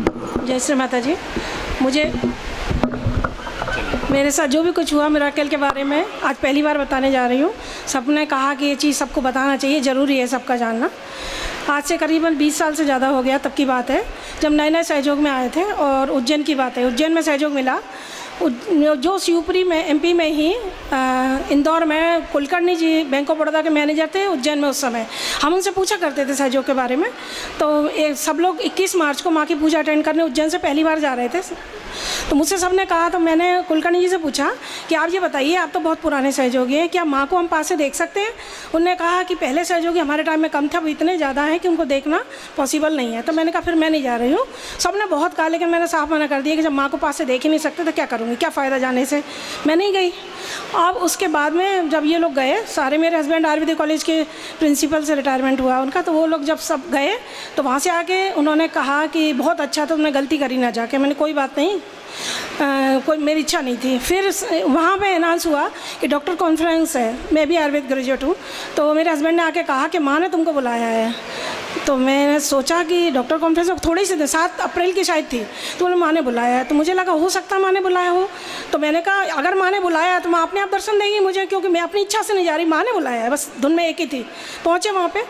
जय श्री माता जी। मुझे मेरे साथ जो भी कुछ हुआ मिराकल के बारे में आज पहली बार बताने जा रही हूँ। सबने कहा कि ये चीज़ सबको बताना चाहिए, ज़रूरी है सबका जानना। आज से करीबन 20 साल से ज़्यादा हो गया, तब की बात है जब नए नए सहयोग में आए थे। और उज्जैन की बात है, उज्जैन में सहयोग मिला जो शिवपुरी में एमपी में ही इंदौर में कुलकर्णी जी बैंक ऑफ बड़ौदा के मैनेजर थे उज्जैन में। उस समय हम उनसे पूछा करते थे सहयोग के बारे में। तो सब लोग 21 मार्च को माँ की पूजा अटेंड करने उज्जैन से पहली बार जा रहे थे। तो मुझसे सबने कहा, तो मैंने कुलकर्णी जी से पूछा कि आप ये बताइए, आप तो बहुत पुराने सहयोगी हैं, क्या माँ को हम पास से देख सकते हैं? उन्होंने कहा कि पहले सहयोगी हमारे टाइम में कम थे, अब इतने ज़्यादा हैं कि उनको देखना पॉसिबल नहीं है। तो मैंने कहा फिर मैं नहीं जा रही हूँ। सबने बहुत कहा, लेकिन मैंने साफ मना कर दिया कि जब माँ को पास से देख ही नहीं सकते तो क्या करूँगी, क्या फ़ायदा जाने से। मैं नहीं गई। अब उसके बाद में जब ये लोग गए सारे, मेरे हस्बैंड आयुर्वेदिक कॉलेज के प्रिंसिपल से रिटायरमेंट हुआ उनका, तो वो लोग जब सब गए तो वहाँ से आके उन्होंने कहा कि बहुत अच्छा, तो तुमने गलती करी ना जाके। मैंने कोई बात नहीं, कोई मेरी इच्छा नहीं थी। फिर वहाँ पे अनाउंस हुआ कि डॉक्टर कॉन्फ्रेंस है, मैं भी आयुर्वेद ग्रेजुएट हूँ। तो मेरे हस्बैंड ने आके कहा कि माँ ने तुमको बुलाया है। तो मैंने सोचा कि डॉक्टर कॉन्फ्रेंस थोड़ी सी 7 अप्रैल की शायद थी, तो उन्होंने माँ ने बुलाया है। तो मुझे लगा हो सकता है माँ ने बुलाया हो। तो मैंने कहा अगर माँ ने बुलाया है तो माँ अपने आप दर्शन देंगी मुझे, क्योंकि मैं अपनी इच्छा से नहीं जा रही, माँ ने बुलाया है, बस धुन में एक ही थी। पहुँचे वहाँ पे,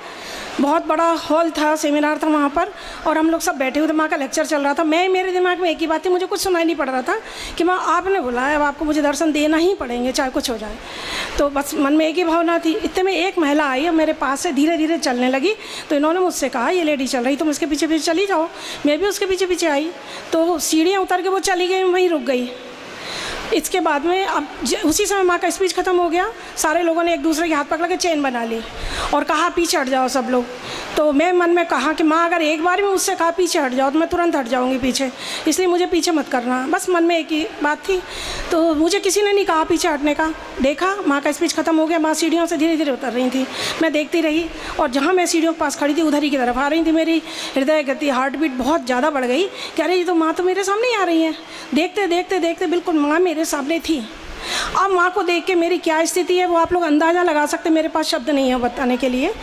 बहुत बड़ा हॉल था, सेमिनार था वहाँ पर, और हम लोग सब बैठे हुए थे। माँ का लेक्चर चल रहा था। मेरे दिमाग में एक ही बात थी, मुझे कुछ सुनाई नहीं पड़ रहा था कि माँ आपने बुलाया, अब आपको मुझे दर्शन देना ही पड़ेंगे चाहे कुछ हो जाए। तो बस मन में एक ही भावना थी। इतने में एक महिला आई और मेरे पास से धीरे धीरे चलने लगी। तो इन्होंने मुझसे कहा ये लेडी चल रही, तुम इसके पीछे पीछे चली जाओ। मैं भी उसके पीछे पीछे आई। तो सीढ़ियाँ उतर के वो चली गई, वहीं रुक गई। इसके बाद में अब उसी समय माँ का स्पीच ख़त्म हो गया। सारे लोगों ने एक दूसरे के हाथ पकड़ के चेन बना ली और कहा पीछे हट जाओ सब लोग। तो मैं मन में कहा कि माँ अगर एक बार भी मुझसे कहा पीछे हट जाओ तो मैं तुरंत हट जाऊँगी पीछे, इसलिए मुझे पीछे मत करना। बस मन में एक ही बात थी। तो मुझे किसी ने नहीं कहा पीछे हटने का। देखा माँ का स्पीच ख़त्म हो गया, माँ सीढ़ियों से धीरे धीरे उतर रही थी। मैं देखती रही और जहाँ मैं सीढ़ियों के पास खड़ी थी उधर ही की तरफ आ रही थी। मेरी हृदय गति, हार्ट बीट बहुत ज़्यादा बढ़ गई। कह रही तो माँ तो मेरे सामने ही आ रही है। देखते देखते देखते बिल्कुल माँ मेरे सामने थी। अब माँ को देख के मेरी क्या स्थिति है वो आप लोग अंदाज़ा लगा सकते। मेरे पास शब्द नहीं है बताने के लिए।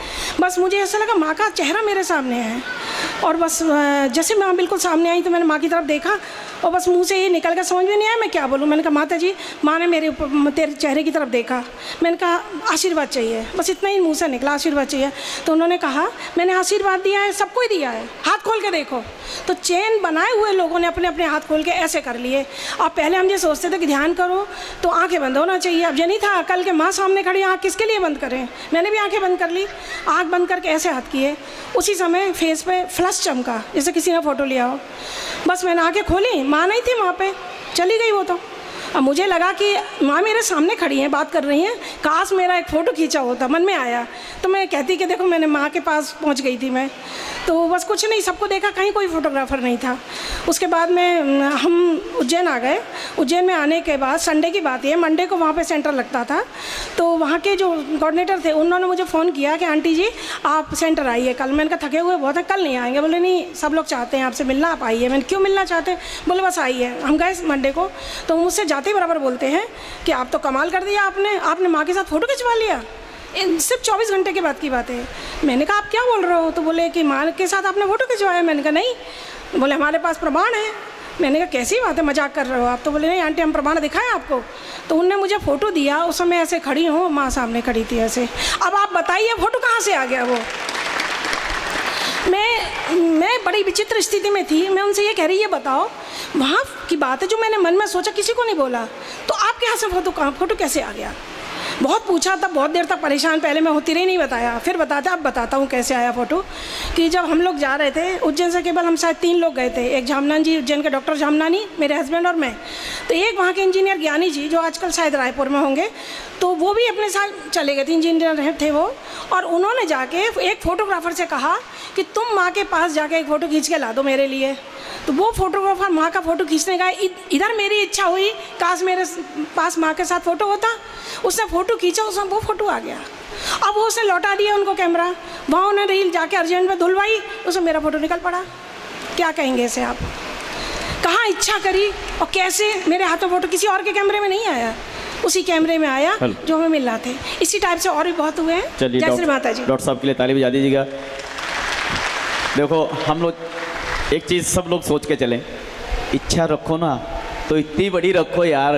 बस मुझे ऐसा लगा माँ का चेहरा मेरे सामने है। और बस जैसे माँ बिल्कुल सामने आई तो मैंने माँ की तरफ देखा और बस मुंह से ये निकल कर, समझ में नहीं आया मैं क्या बोलूँ। मैंने कहा माता जी, माँ ने मेरे ऊपर तेरे चेहरे की तरफ देखा। मैंने कहा आशीर्वाद चाहिए, बस इतना ही मुँह से निकला, आशीर्वाद चाहिए। तो उन्होंने कहा मैंने आशीर्वाद दिया है, सबको ही दिया है, हाथ खोल के देखो। तो चेन बनाए हुए लोगों ने अपने अपने हाथ खोल के ऐसे कर लिए। अब पहले हम ये सोचते थे कि ध्यान करो तो आंखें बंद होना चाहिए। अब ये नहीं था, कल के माँ सामने खड़ी, आँख किसके लिए बंद करें। मैंने भी आंखें बंद कर ली, आँख बंद करके ऐसे हाथ किए। उसी समय फेस पे फ्लश चमका जैसे किसी ने फ़ोटो लिया हो। बस मैंने आंखें खोली, माँ नहीं थी वहाँ पे, चली गई वो तो। अब मुझे लगा कि माँ मेरे सामने खड़ी हैं, बात कर रही हैं, काश मेरा एक फ़ोटो खींचा होता। मन में आया तो मैं कहती कि देखो मैंने माँ के पास पहुँच गई थी मैं। तो बस कुछ नहीं, सबको देखा, कहीं कोई फ़ोटोग्राफ़र नहीं था। उसके बाद में हम उज्जैन आ गए। उज्जैन में आने के बाद संडे की बात है, मंडे को वहाँ पे सेंटर लगता था। तो वहाँ के जो कोऑर्डिनेटर थे उन्होंने मुझे फ़ोन किया कि आंटी जी आप सेंटर आइए कल। मैंने कहा थके हुए बहुत हैं, कल नहीं आएंगे। बोले नहीं, सब लोग चाहते हैं आपसे मिलना, आप आइए। मैंने क्यों मिलना चाहते हैं? बोले बस आइए। हम गए मंडे को। तो मुझसे जाते ही बराबर बोलते हैं कि आप तो कमाल कर दिया, आपने माँ के साथ फ़ोटो खिंचवा लिया। सिर्फ 24 घंटे के बाद की बात है। मैंने कहा आप क्या बोल रहे हो? तो बोले कि माँ के साथ आपने फ़ोटो खिंचवाया। मैंने कहा नहीं। बोले हमारे पास प्रमाण है। मैंने कहा कैसी बात है, मजाक कर रहे हो आप? तो बोले नहीं आंटी, हम प्रमाण दिखाएं आपको। तो उनने मुझे फ़ोटो दिया। उस समय ऐसे खड़ी हूँ, माँ सामने खड़ी थी ऐसे। अब आप बताइए फ़ोटो कहाँ से आ गया वो? मैं बड़ी विचित्र स्थिति में थी। मैं उनसे ये कह रही, ये बताओ वहाँ की बात है जो मैंने मन में सोचा, किसी को नहीं बोला, तो आपके यहाँ से फ़ोटो कैसे आ गया? बहुत पूछा, तब बहुत देर तक परेशान, पहले मैं होती रही, नहीं बताया। फिर बताते, अब बताता हूँ कैसे आया फ़ोटो। कि जब हम लोग जा रहे थे उज्जैन से, केवल हम शायद 3 लोग गए थे। एक झामनानी जी, उज्जैन के डॉक्टर झामनानी, मेरे हस्बैंड और मैं। तो एक वहाँ के इंजीनियर ज्ञानी जी जो आजकल शायद रायपुर में होंगे, तो वो भी अपने साथ चले गए थे, इंजीनियर थे वो। और उन्होंने जाके एक फ़ोटोग्राफ़र से कहा कि तुम माँ के पास जाके एक फ़ोटो खींच के ला दो मेरे लिए। तो वो फोटोग्राफर माँ का फ़ोटो खींचने गया। इधर मेरी इच्छा हुई काश मेरे पास माँ के साथ फ़ोटो होता। उसने फ़ोटो खींचा, उसमें वो फ़ोटो आ गया। अब वो उसने लौटा दिया उनको कैमरा। वहाँ उन्हें रील जाके अर्जेंट में धुलवाई, उसमें मेरा फ़ोटो निकल पड़ा। क्या कहेंगे इसे आप? कहाँ इच्छा करी और कैसे मेरे हाथों फ़ोटो किसी और के कैमरे में नहीं आया, उसी कैमरे में आया जो हमें मिल रहा थे। इसी टाइप से और भी बहुत हुए हैं। जय श्री माता जी। डॉक्टर साहब के लिए ताली बजा दीजिएगा। देखो हम लोग एक चीज़ सब लोग सोच के चलें, इच्छा रखो ना तो इतनी बड़ी रखो यार।